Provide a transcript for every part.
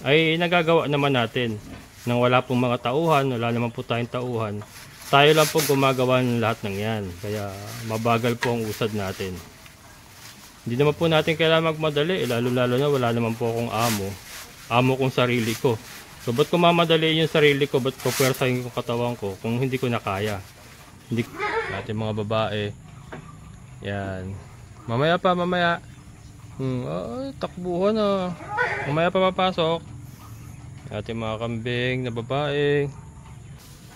ay nagagawa naman natin nang wala pong mga tauhan, wala naman po tayong tauhan. Tayo lang po gumagawa ng lahat ng yan, kaya mabagal po ang usad natin. Hindi naman po natin kailangan magmadali, lalo na wala naman po akong amo kong sarili ko. So ba't ko mamadali yung sarili ko, ba't pupwersahin ko katawan ko kung hindi ko na kaya? Hindi natin mga babae. Yan. Mamaya pa, mamaya. Takbuhan na. Mamaya pa papasok. Ating mga kambing na babae.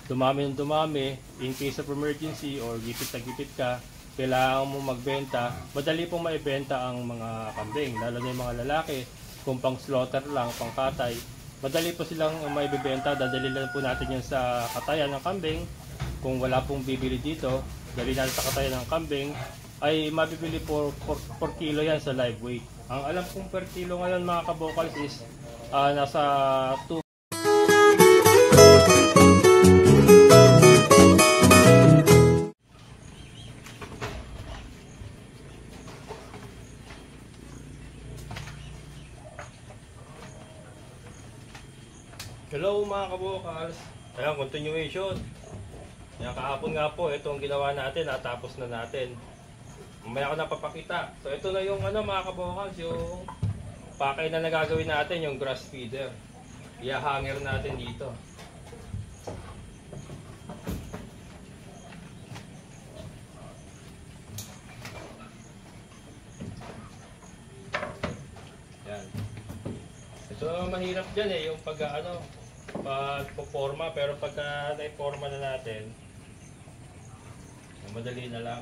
Dumami ng dumami. In case of emergency or gipit na gipit ka, kailangan mo magbenta. Madali pong maibenta ang mga kambing. Lalo na yung mga lalaki. Kung pang slaughter lang, pang katay. Madali po silang maibibenta. Dadali lang po natin yan sa katayan ng kambing. Kung wala pong bibili dito, dali natin sa katayan ng kambing, ay mabibili po per kilo yan sa live weight. Ang alam kong per kilo ngayon mga kabokals is nasa 2. Hello mga kabokals. Ayan, continuation. Yan, kahapon nga po, ito ang ginawa natin, natapos na natin. Mamaya ko na papakita. So ito na yung mga kabokals, yung pakay na nagagawin natin, yung grass feeder. I-hanger natin dito. Yan. Ito mahirap dyan yung pagpo-forma, pero pagka na-forma na natin, madali na lang.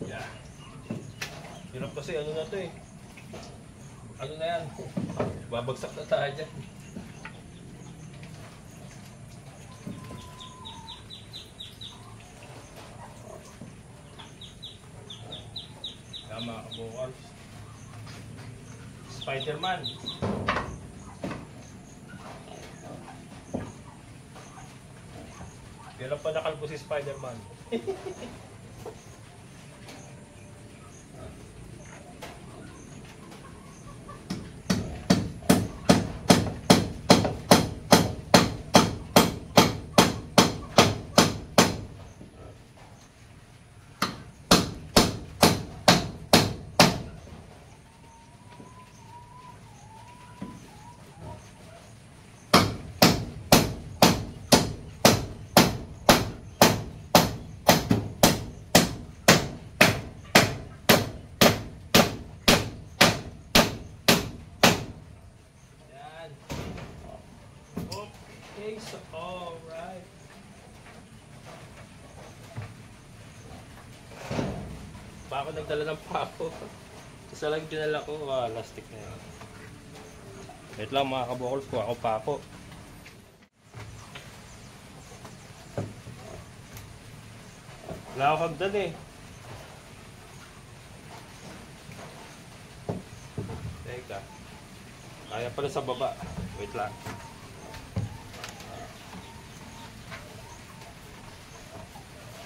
Yeah. Hirap kasi na to eh. Ano na yan? Babagsak na tayo dyan. Tama, kabukals. Spider-Man. Hirap pa nakalbo si Spider-Man. Okay, so alright. Pa ako nagdala ng pako. Isa lang dinala ko, lastik na yun. Wait lang mga kabokals ko, ako pako. Wala ako hagdan eh. Teka. Kaya pala sa baba. Wait lang.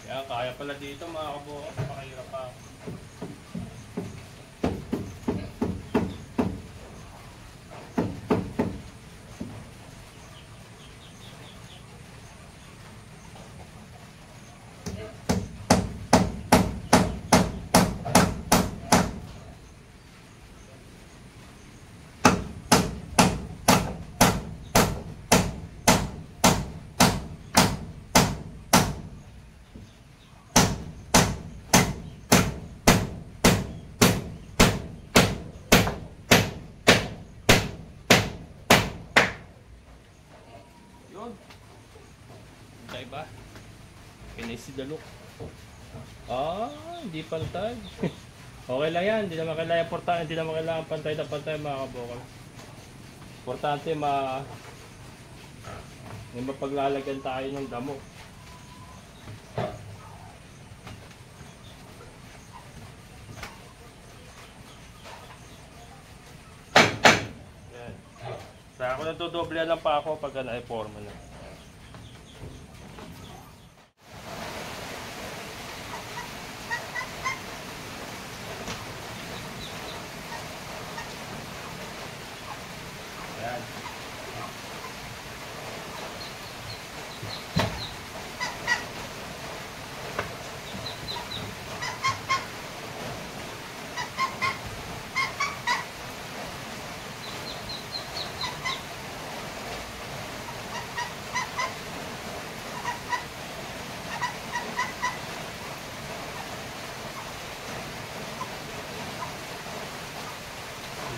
Yan, kaya pala dito mga kabukals, pakahirap pa. Pantay ba? Pinasidalok. Hindi pantay. Okay lang yan, hindi naman kailangan pantay na pantay mga kabokal. Importante may mapaglalagyan tayo ng damo. Yan. Saka ako natudoblehan lang pa ako pagka na-forma na.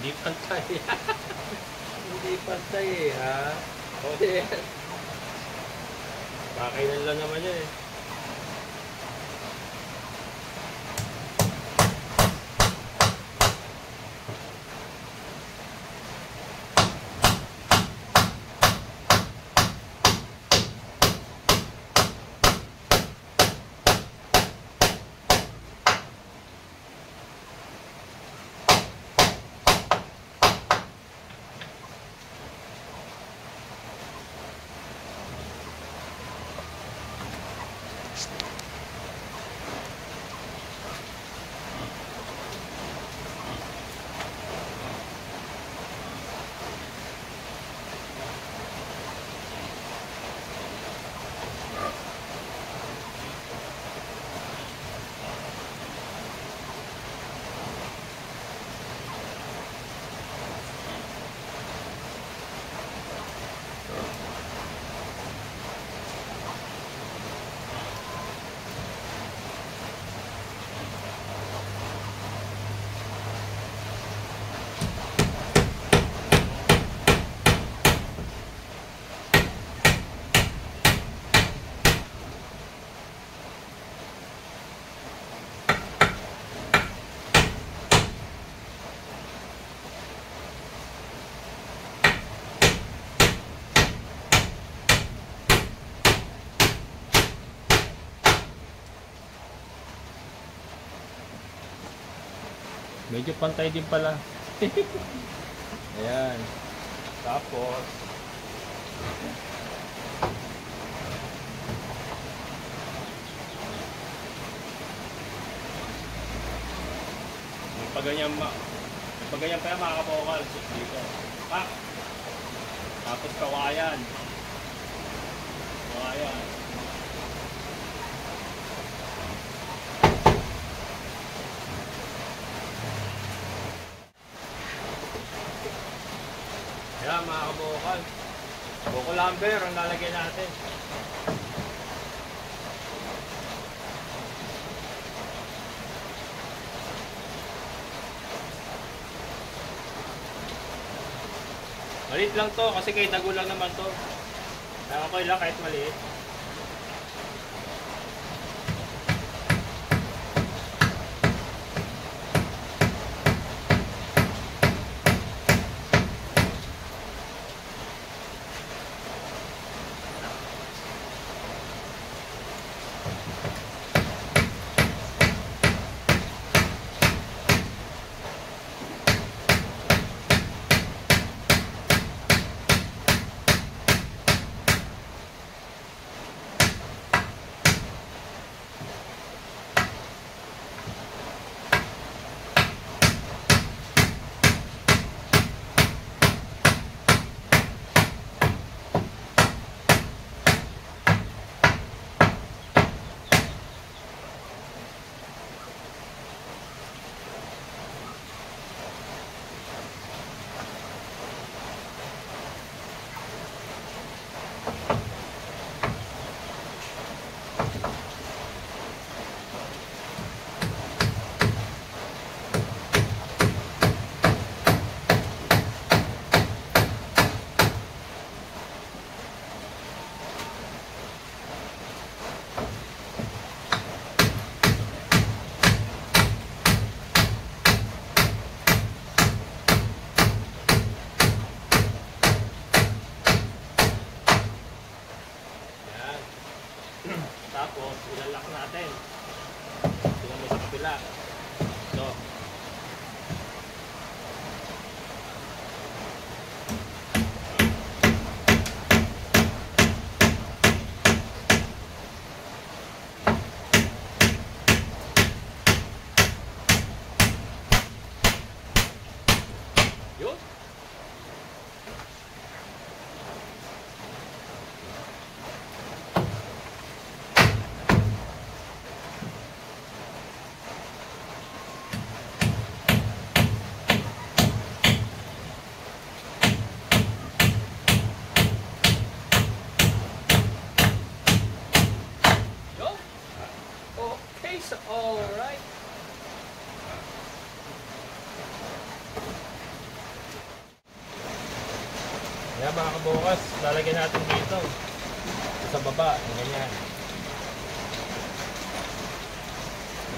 Hindi pantay. Hindi pantay eh, ha? Okay. Kakailan lang naman yan eh. Medyo pantay din pala. Ayan. Tapos pag ganyan pa yan mga kabokal dito. Pa. Tapos kawayan. Kawayan. Ayan mga kabokal. Buko lumber ang lalagyan natin. Maliit lang to kasi kay dago lang naman to. Kaya okay lang kahit maliit. Tapos ilalak natin. Tingnan mo sa kapila. Ito. Yun. So, all right. Kaya mga kabukas, lalagyan natin dito sa baba, ganyan.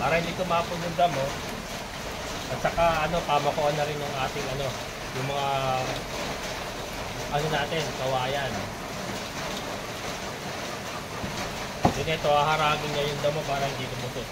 Para hindi tumapon yung damo. At saka pamakuan na rin yung ating yung mga natin, kawayan. Then ito, haharagin niya yung damo para hindi tumutot.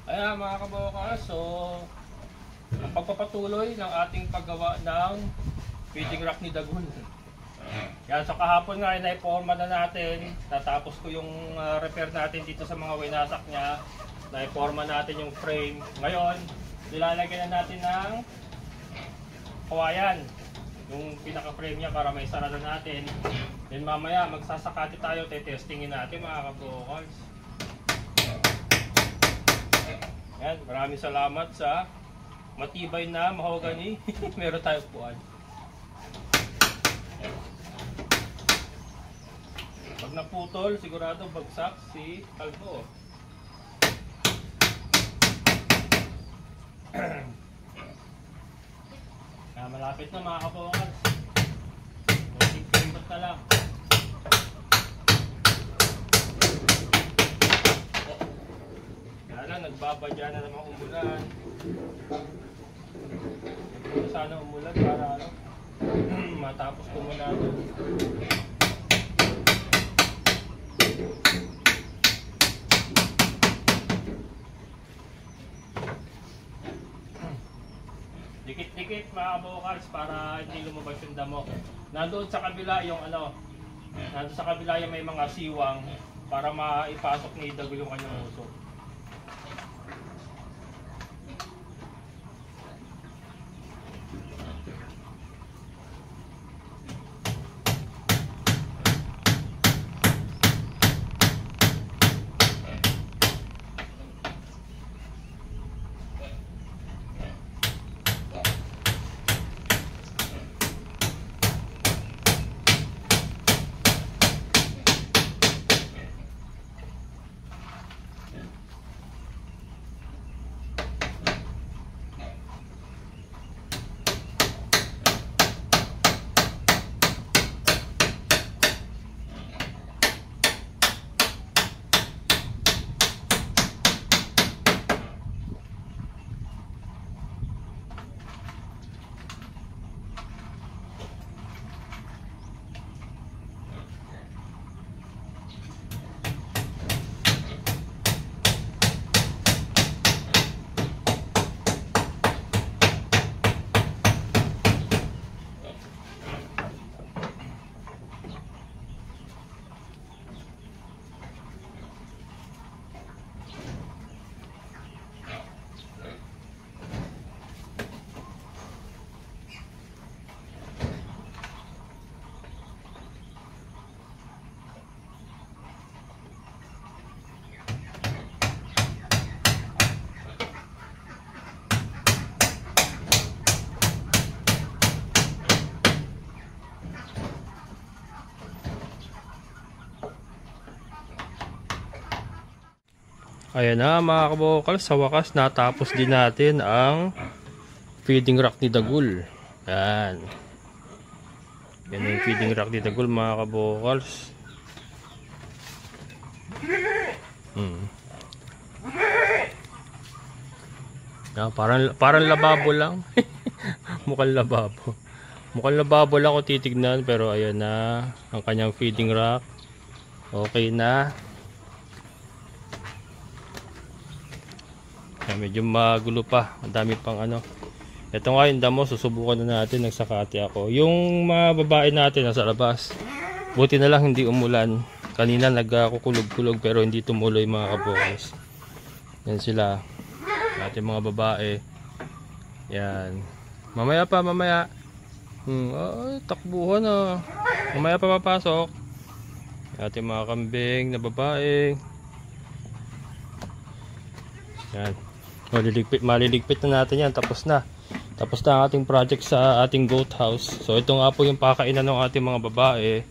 Kaya mga kabukas, so ang pagpapatuloy ng ating paggawa ng feeding rack ni Dagun. Yan, so kahapon nga ay naiporma na natin. Tatapos ko yung repair natin dito sa mga winasak niya. Naiporma natin yung frame. Ngayon, nilalagyan na natin ng kawayan yung pinaka-frame niya para may sarado natin. Then mamaya magsasakati tayo, testingin natin mga kabukas. Yan, maraming salamat sa matibay na mahogany. Meron tayong puan. Pag naputol, sigurado bagsak si Kalbo. Malapit na mga kabukas. Kunting pimbot na lang. Nagbabadya na naman umulan. Sana umulan para matapos ko muna doon. Dikit-dikit mga kabukals para hindi lumabas yung damo. Nandoon sa kabila yung nandoon sa kabila yung may mga siwang para maipasok ni Dagul yung kanyang usok. Ayan na mga kabokal, sa wakas natapos din natin ang feeding rack ni Dagul. Yan. Yan yung feeding rack ni Dagul mga kabokals. Yan, parang lababo lang. Mukhang lababo. Mukhang lababo lang kung titignan, pero ayan na ang kanyang feeding rack. Okay na. Yan, medyo magulo pa. Ang dami pang ano. Ito nga yung damo, susubukan na natin. Nagsakati ako. Yung mga babae natin nasa labas. Buti na lang hindi umulan. Kanina nagkukulog-kulog pero hindi tumuloy mga kabokals. Yan sila. Ating mga babae. Yan. Mamaya pa, mamaya. Takbuhan na. Mamaya pa papasok. Ating mga kambing na babae. Yan. Maliligpit na natin yan. Tapos na ang ating project sa ating goat house. So ito nga po yung pakainan ng ating mga babae.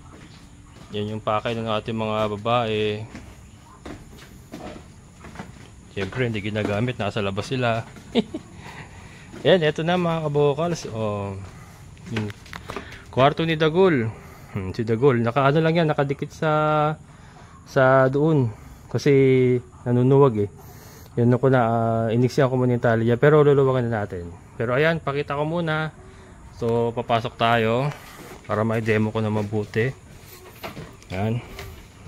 Yan yung pakainan ng ating mga babae. Siyempre hindi ginagamit, nasa labas sila. Yan, ito na mga kabokals. Yung kwarto ni Dagul. Si Dagul, nakaano lang yan, nakadikit sa doon. Kasi nanunuwag eh. Yan ko na, iniksyan ko muna yung tali niya, pero luluwagan na natin. Pero ayan, pakita ko muna. So, papasok tayo para may demo ko na mabuti. Ayan.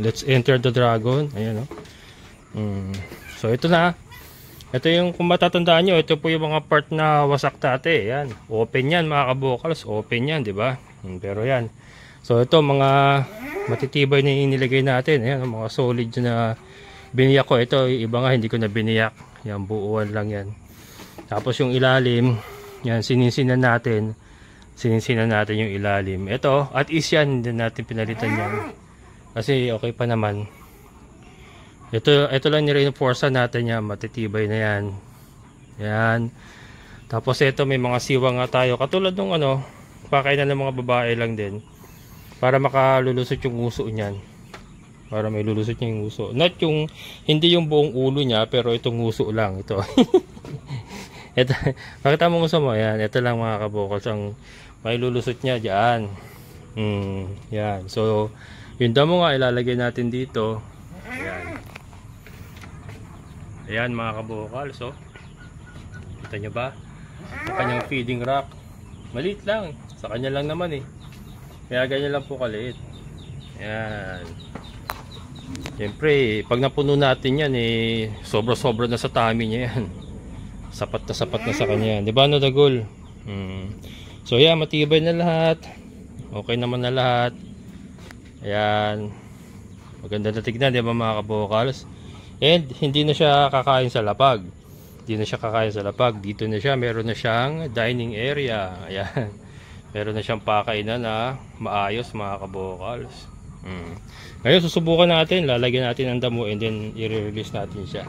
Let's enter the dragon. Ayan, So, ito na. Ito yung, kung matatandaan nyo, ito po yung mga part na wasak dati. Ayan. Open yan, mga kabokals. Open yan, di ba? Pero yan. So, ito, mga matitibay na inilagay natin. Ayan, mga solid na biniyak ko. Ito, iba nga hindi ko na biniyak. Yan, buuan lang yan. Tapos yung ilalim, yan, sininsinan natin. Sininsinan natin yung ilalim. Ito, at is yan, hindi natin pinalitan yan. Kasi okay pa naman. Ito lang ni-reinforce natin yan. Matitibay na yan. Yan. Tapos ito, may mga siwa nga tayo. Katulad nung pakainan ng mga babae lang din. Para makalulusot yung uso niyan. Para may lulusot niya yung uso. Not yung, hindi yung buong ulo niya, pero itong uso lang. Ito. Ito, pakita mo uso mo. Yan. Ito lang mga kabokals. Ang may lulusot niya dyan. Yan. So, yung damo nga ilalagay natin dito. Ayan. Ayan mga kabokals. So, kita nyo ba? Sa kanyang feeding rack. Maliit lang. Sa kanya lang naman eh. Kaya ganyan lang po kaliit. Ayan. Siyempre, pag napuno natin yan sobra-sobra na sa tummy niya yan. Sapat na sa kanya yan. Diba no, Dagul? So yan, matibay na lahat. Okay naman na lahat. Ayan. Maganda na tignan, diba mga kabokals? And hindi na siya kakain sa lapag. Dito na siya, meron na siyang dining area. Ayan. Meron na siyang pakainan na maayos mga kabokals. Ngayon susubukan natin, lalagyan natin ang damo and then i-release natin siya.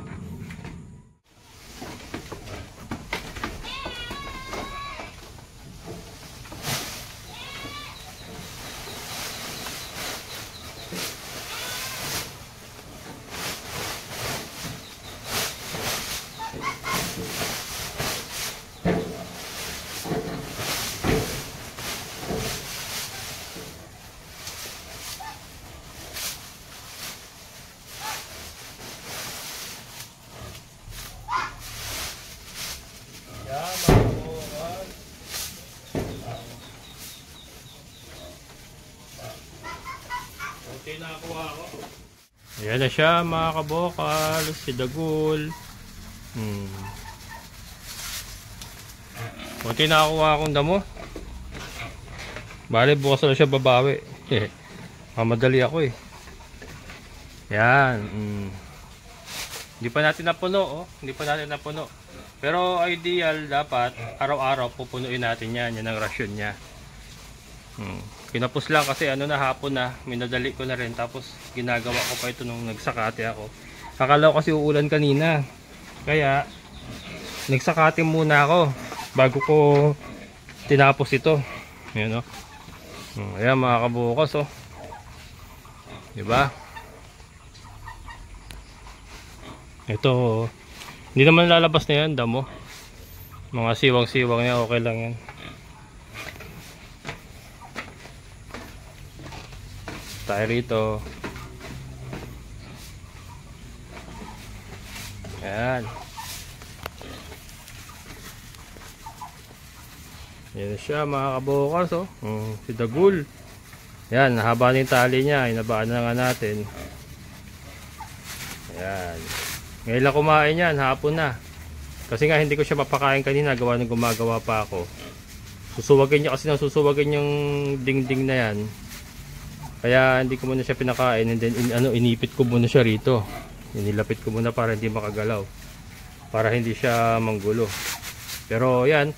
Ayan na siya mga kabokal, si Dagul. Kunti nakakuha akong damo. Bale bukas na siya babawi. Mamadali ako eh. Yan. Hindi pa natin napuno. Hindi pa natin napuno. Pero ideal dapat araw-araw pupunuin natin yan. Yan ang rasyon niya. Kinapos lang kasi na hapon na, minadali ko na rin, tapos ginagawa ko pa ito nung nagsakate ako. Akala ko kasi uulan kanina, kaya nagsakate muna ako bago ko tinapos ito. Ayan ayan mga kabukas diba? Ito, hindi naman lalabas na yan, damo. Mga siwang-siwang niya, okay lang yan. Tayo rito. Ayan. Yan siya mga kabukals, oh. Si Dagul. Yan, haba na yung tali niya. Inabaan na nga natin. Ayan. Ngayon lang kumain yan, hapon na. Kasi nga hindi ko siya mapakain kanina, gawa ng gumagawa pa ako. Susuwagin niya kasi nang susuwagin yung dingding na yan. Kaya hindi ko muna siya pinakain, and then inipit ko muna siya rito. Inilapit ko muna para hindi makagalaw. Para hindi siya manggulo. Pero yan,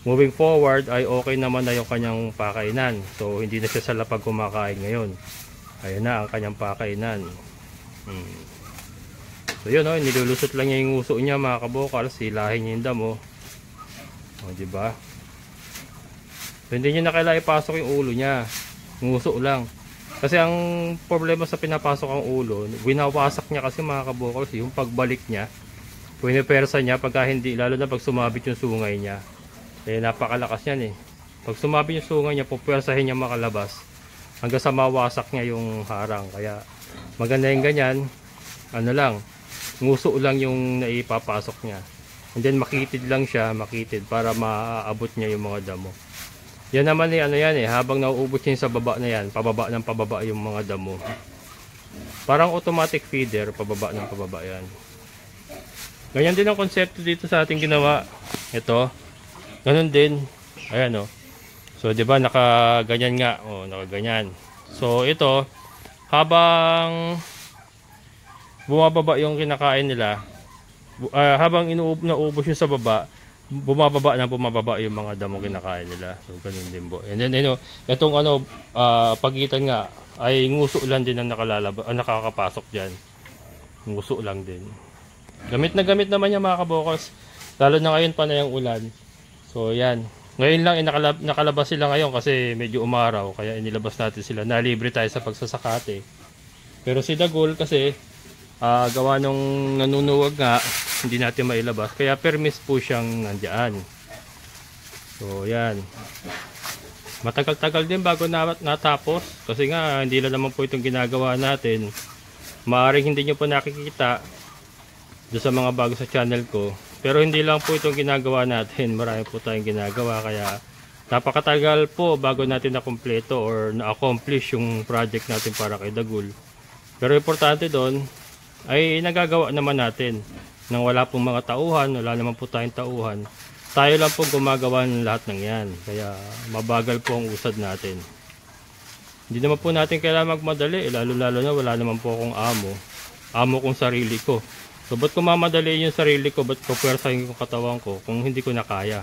moving forward ay okay naman na yung kanyang pakainan. So hindi na siya sa lapag kumakain ngayon. Ayan na ang kanyang pakainan. So yun, oh, nilulusot lang niya yung uso niya mga kabukals, hilahin niya yung damo. O diba? So hindi niya na kailangan ipasok yung ulo niya. Yung uso lang. Kasi ang problema sa pinapasok ang ulo, winawasak niya kasi mga kabukals, yung pagbalik niya, pinipersa niya pagka hindi, lalo na pag sumabit yung sungay niya. Eh napakalakas yan eh. Pag sumabit yung sungay niya, pupersahin niya makalabas hanggang sa mawasak niya yung harang. Kaya maganda yung ganyan, ano lang, nguso lang yung naipapasok niya. And then makitid lang siya, makitid para maaabot niya yung mga damo. Yan naman eh, ano yan eh, habang nauubos niya sa baba na yan, pababa ng pababa yung mga damo. Parang automatic feeder, pababa ng pababa yan. Ganyan din ang konsepto dito sa ating ginawa. Ito, ganun din. Ayan o. So, di ba nakaganyan nga. O, nakaganyan. So, ito, habang bumababa yung kinakain nila, habang naubos yung sa baba, bumababa yung mga damo kinakain nila. So, ganun din po. And then, itong pagitan nga, ay nguso lang din ang nakakapasok dyan. Nguso lang din. Gamit na gamit naman yung mga kabukals. Lalo na ngayon pa na yung ulan. So, yan. Ngayon lang, nakalabas sila ngayon kasi medyo umaraw. Kaya inilabas natin sila. Nalibre tayo sa pagsasakate. Pero si Dagul kasi, gawa nung nanunuwag nga, hindi natin mailabas. Kaya permis po siyang nandiyan. So, yan. Matagal-tagal din bago natapos. Kasi nga, hindi lang naman po itong ginagawa natin. Maaaring hindi nyo po nakikita doon sa mga bago sa channel ko. Pero hindi lang po itong ginagawa natin. Marami po tayong ginagawa. Kaya napakatagal po bago natin na-kompleto or na-accomplish yung project natin para kay Dagul. Pero importante doon ay nagagawa naman natin nang wala pong mga tauhan, wala naman po tayong tauhan. Tayo lang po gumagawa ng lahat ng yan. Kaya mabagal po ang usad natin. Hindi naman po natin kailangan magmadali. Lalo-lalo na wala naman po akong amo. Amo kong sarili ko. So ba't ko mamadali yung sarili ko? Ba't ko pwersahin yung katawan ko kung hindi ko na kaya?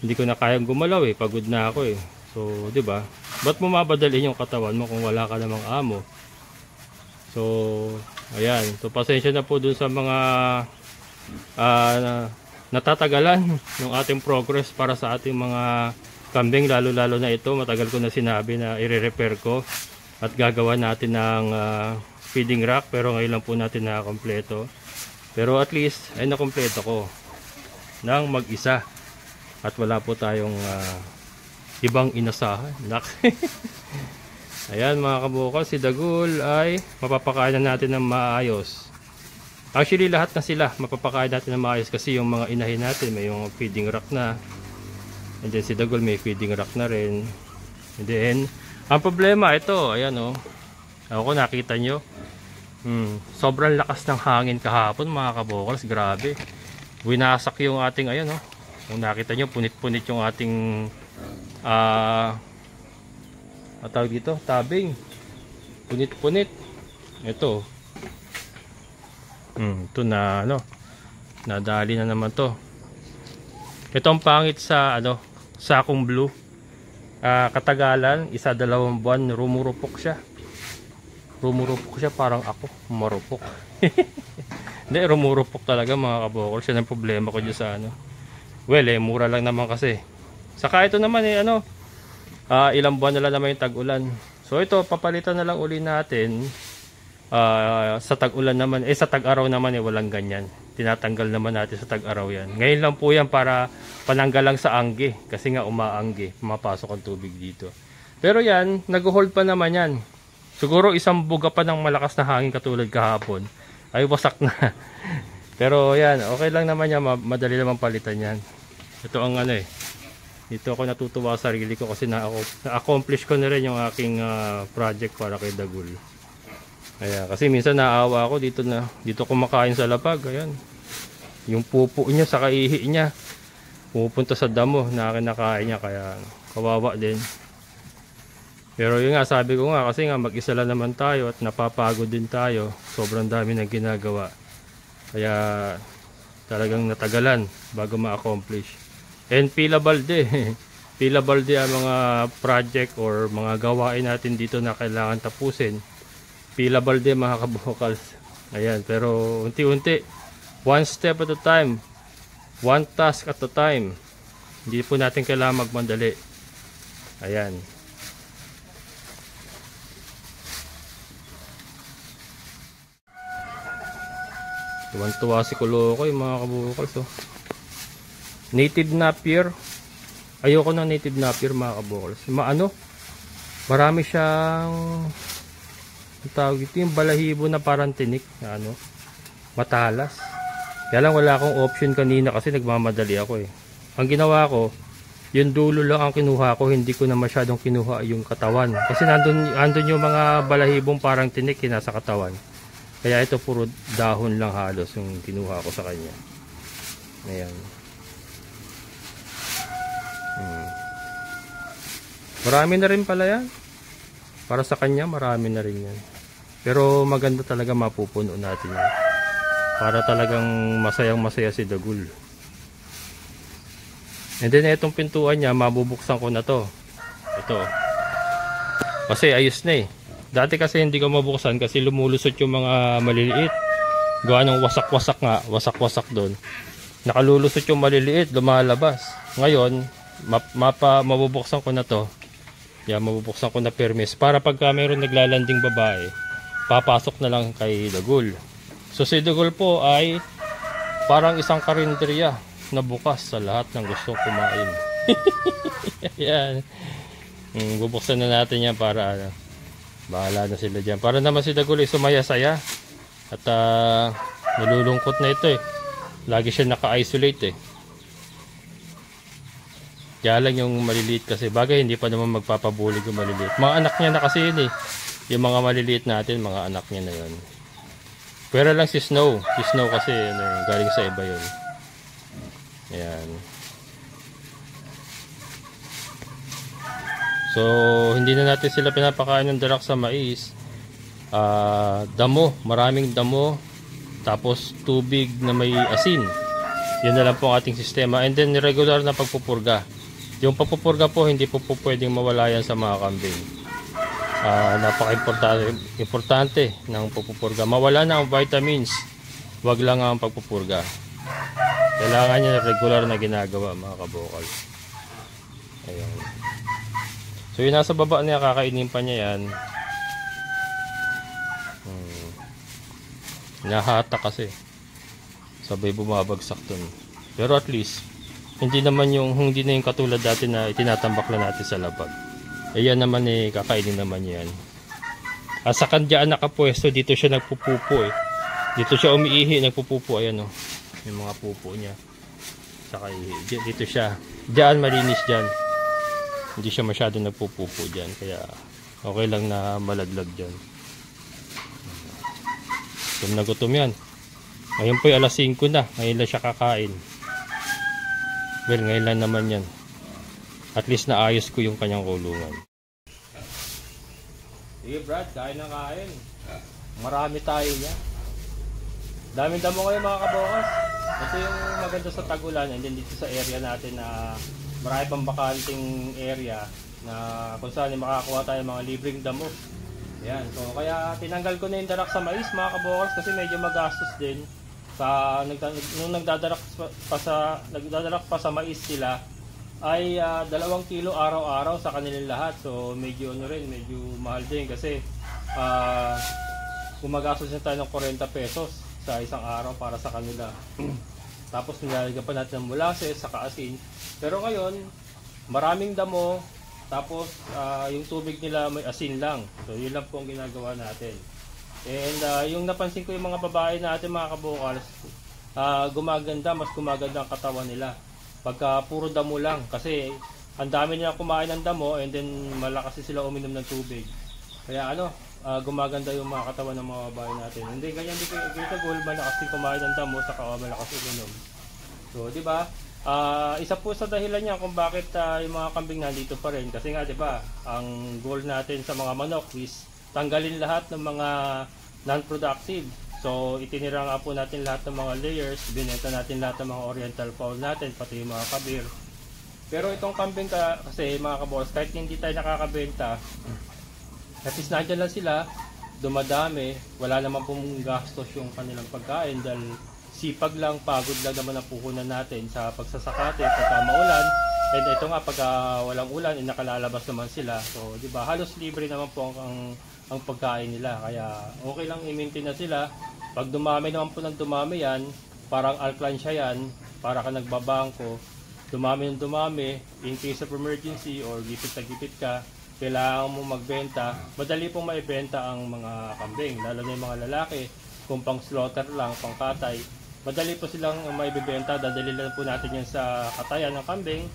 Hindi ko na kayang gumalaw eh. Pagod na ako eh. So, di ba? Ba't mo mamadali yung katawan mo kung wala ka namang amo? So, ayan. So, pasensya na po dun sa mga natatagalan ng ating progress para sa ating mga kambing. Lalo-lalo na ito. Matagal ko na sinabi na i-repair ko at gagawa natin ng feeding rack. Pero ngayon lang po natin nakakompleto. Pero at least ay nakompleto ko ng mag-isa. At wala po tayong ibang inasahan. Ayan mga kabukals, si Dagul ay mapapakain natin ng maayos. Actually lahat na sila mapapakain natin ng maayos kasi yung mga inahin natin may yung feeding rack na. And then si Dagul may feeding rack na rin. And then ang problema ito, ayan o. Ako nakita nyo. Sobrang lakas ng hangin kahapon mga kabukals, grabe. Winasak yung ating ayan o. Kung nakita nyo punit-punit yung ating tawag dito, tabing. Punit-punit. Ito. Ito na nadali na naman to. Ito ang pangit sa sakong blue. Katagalan, 1-2 buwan rumurupok siya. Rumurupok siya parang ako, marupok. Hindi, rumurupok talaga mga kabukals. Yan ang problema ko dyan sa well, mura lang naman kasi. Saka ito naman ilang buwan na lang naman yung tag-ulan. So ito, papalitan na lang uli natin Sa tag-ulan naman, sa tag-araw naman walang ganyan. Tinatanggal naman natin sa tag-araw yan. Ngayon lang po yan para pananggal lang sa angge. Kasi nga umaangge, pumapasok ang tubig dito. Pero yan, nag-hold pa naman yan. Siguro isang buga pa ng malakas na hangin katulad kahapon. Ay wasak na. Pero yan, okay lang naman yan. Madali naman palitan yan. Ito ang dito ako natutuwa sa sarili ko kasi na-accomplish ko na rin yung aking project para kay Dagul. Kaya kasi minsan naawa ako dito kumakain sa lapag, ayan. Yung pupo niya sa ihi niya pumupunta sa damo na kinakain niya, kaya kawawa din. Pero yun nga, sabi ko nga kasi nga mag-isa lang naman tayo at napapagod din tayo. Sobrang dami na ginagawa. Kaya talagang natagalan bago ma-accomplish. And pila balde ang mga project or mga gawain natin dito na kailangan tapusin. Pila balde mga kabukals. Ayan, pero unti-unti, one step at a time, one task at a time. Hindi po natin kailangan magmadali. Ayan. Tuwan-tuwa si Kulokoy mga kabukals. Native Napier. Ayoko ng native Napier mga kabukals. Marami siyang tawag ito, yung balahibo na parang tinik na matalas. Kaya lang wala akong option kanina kasi nagmamadali ako Ang ginawa ko, yung dulo lang ang kinuha ko, hindi ko na masyadong kinuha yung katawan. Kasi nandun yung mga balahibong parang tinik nasa katawan. Kaya ito puro dahon lang halos yung kinuha ko sa kanya. Ayan. Marami na rin pala yan. Para sa kanya marami na rin yan. Pero maganda talaga mapupuno natin yan. Para talagang masayang masaya si Dagul. And then itong pintuan niya, mabubuksan ko na to. Ito. Kasi ayos na Dati kasi hindi ko mabuksan kasi lumulusot yung mga maliliit. Gawa ng wasak-wasak nga. Wasak-wasak doon. Nakalulusot yung maliliit, lumalabas. Ngayon, mabubuksan ko na to. Yan, mabubuksan ko na permis. Para pagka mayroon naglalanding babae, papasok na lang kay Dagul. So si Dagul po ay parang isang karinderya na bukas sa lahat ng gustong kumain. Yan. Bubuksan na natin yan para bahala na sila dyan. Para naman si Dagul ay sumaya-saya. At nalulungkot na ito Lagi siya naka-isolate Kaya lang yung maliliit kasi bagay hindi pa naman magpapabulig yung maliliit. Mga anak niya na kasi yun Yung mga maliliit natin, mga anak niya na yun. Pero lang si Snow. Si Snow kasi galing sa iba yun. Ayan. So, hindi na natin sila pinapakain ng darak sa mais. Damo. Maraming damo. Tapos tubig na may asin. Yun na lang po ang ating sistema. And then regular na pagpupurga. Yung pagpupurga po, hindi po pwedeng mawala yan sa mga kambing. Napaka-importante ng pagpupurga. Mawala na ang vitamins, wag lang ang pagpupurga. Kailangan niya regular na ginagawa mga kabukal. Ayan. So yung nasa baba niya, kakainin pa niya yan. Nahata kasi. Sabay bumabagsak dun. Pero at least, hindi na yung katulad dati na itinatambak lang natin sa labag. Ayan naman kakainin naman yan. Sa kanyaan nakapwesto, dito siya nagpupupo Dito siya umiihi, nagpupupo. Ayan yung mga pupo niya. Saka ihi. Dito siya. Diyan, malinis dyan. Hindi siya masyado nagpupupo dyan. Kaya okay lang na malaglag dyan. Gutom na gutom yan. Ngayon po alas 5 na. Ngayon lang siya kakain. Well, ngayon lang naman yan. At least naayos ko yung kanyang kulungan. Sige Brad, kain na kain. Marami tayo niya. Daming damo ngayon mga kabukas. Ito yung maganda sa tag-ulan. And then dito sa area natin na marami pang bakanting area na kung saan makakakuha tayo mga libreng damo. Ayan. So kaya tinanggal ko na yung darak sa mais mga kabukas kasi medyo magastos din. Nung nagdadarak pa sa mais sila ay 2 kilo araw-araw sa kanilang lahat. So medyo medyo mahal din kasi gumagastos na tayo ng 40 pesos sa isang araw para sa kanila. Tapos nilalagyan pa natin ng molasses, saka asin. Pero ngayon, maraming damo, tapos yung tubig nila may asin lang. So yun lang po ang ginagawa natin. And yung napansin ko yung mga babae natin mga kabukals, mas gumaganda ang katawan nila pagka puro damo lang, kasi ang dami nila kumain ng damo and then malakas sila uminom ng tubig. Kaya gumaganda yung mga katawan ng mga babae natin. Hindi ganyan din kay Tagul, malakas din kumain ng damo saka malakas uminom. So di ba? Isa po sa dahilan niya kung bakit yung mga kambing nandito pa rin, kasi nga di ba, ang goal natin sa mga manok is tanggalin lahat ng mga non-productive. So itinira nga po natin lahat ng mga layers, binenta natin lahat ng mga oriental fowl natin, pati yung mga kabir. Pero itong kambing kasi mga kaboss, kahit hindi tayo nakakabenta, at least nandyan lang sila, dumadami, wala naman pong gastos yung kanilang pagkain dahil sipag lang, pagod lang naman ang puhunan natin sa pagsasakate pagka maulan. And ito nga, pagka walang ulan, nakalalabas naman sila. So, di ba, halos libre naman po ang pagkain nila. Kaya okay lang i-maintain na sila. Pag dumami naman po ng dumami yan, parang alkansya yan, para ka nagbabangko, dumami ng dumami, in case of emergency or gipit na gipit ka, kailangan mo magbenta. Madali pong maibenta ang mga kambing, lalo na yung mga lalaki. Kung pang slaughter lang, pang katay, madali po silang maibibenta. Dadali lang po natin yan sa katayan ng kambing.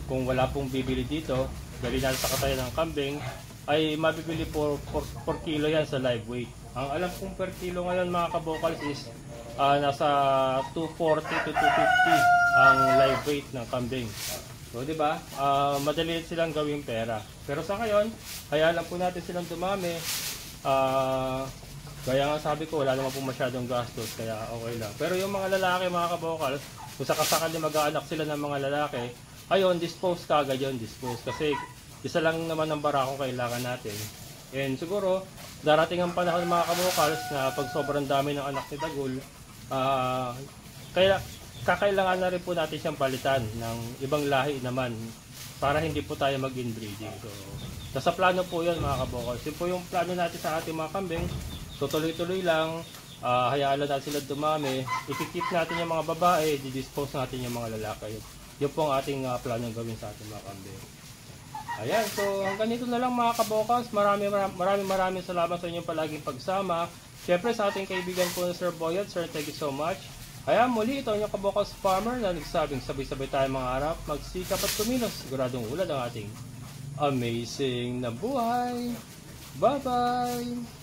Kung wala pong bibili dito, dali natin sa katayan ng kambing, ay mabibili po 4 kilo yan sa live weight. Ang alam kong per kilo ngayon mga kabokals is nasa 240 to 250 ang live weight ng kambing. So, di ba? Madali silang gawing pera. Pero sa ngayon, kaya lang po natin silang dumami. Kaya nga sabi ko, wala naman po masyadong gastos, kaya okay lang. Pero yung mga lalaki, mga kabokals, kung sakasakali mag-aanak sila ng mga lalaki, ayun, dispose ka agad yun, dispose. Kasi isa lang naman ang barako kailangan natin. And siguro, darating ang panahon mga kabokals na pag sobrang dami ng anak ni Tagul, kaya kakailangan na rin po natin siyang palitan ng ibang lahi naman para hindi po tayo mag-inbreeding. So, nasa plano po yun mga kabokals. Yun po yung plano natin sa ating mga kambing. Tutuloy-tuloy lang, hayaan lang natin sila dumami, ikikip natin yung mga babae, didispose natin yung mga lalaki. Yun po ang ating plano gawin sa ating mga kambing. Ayan, so hanggang dito na lang mga kabokals. Maraming salamat sa inyong palaging pagsama. Siyempre sa ating kaibigan po na Sir Boyod, Sir, thank you so much. Ayan, muli ito ang inyong kabokals farmer na nagsabing sabay-sabay tayo mga harap, magsikap at kumilos. Siguradong ulad ang ating amazing na buhay. Bye-bye!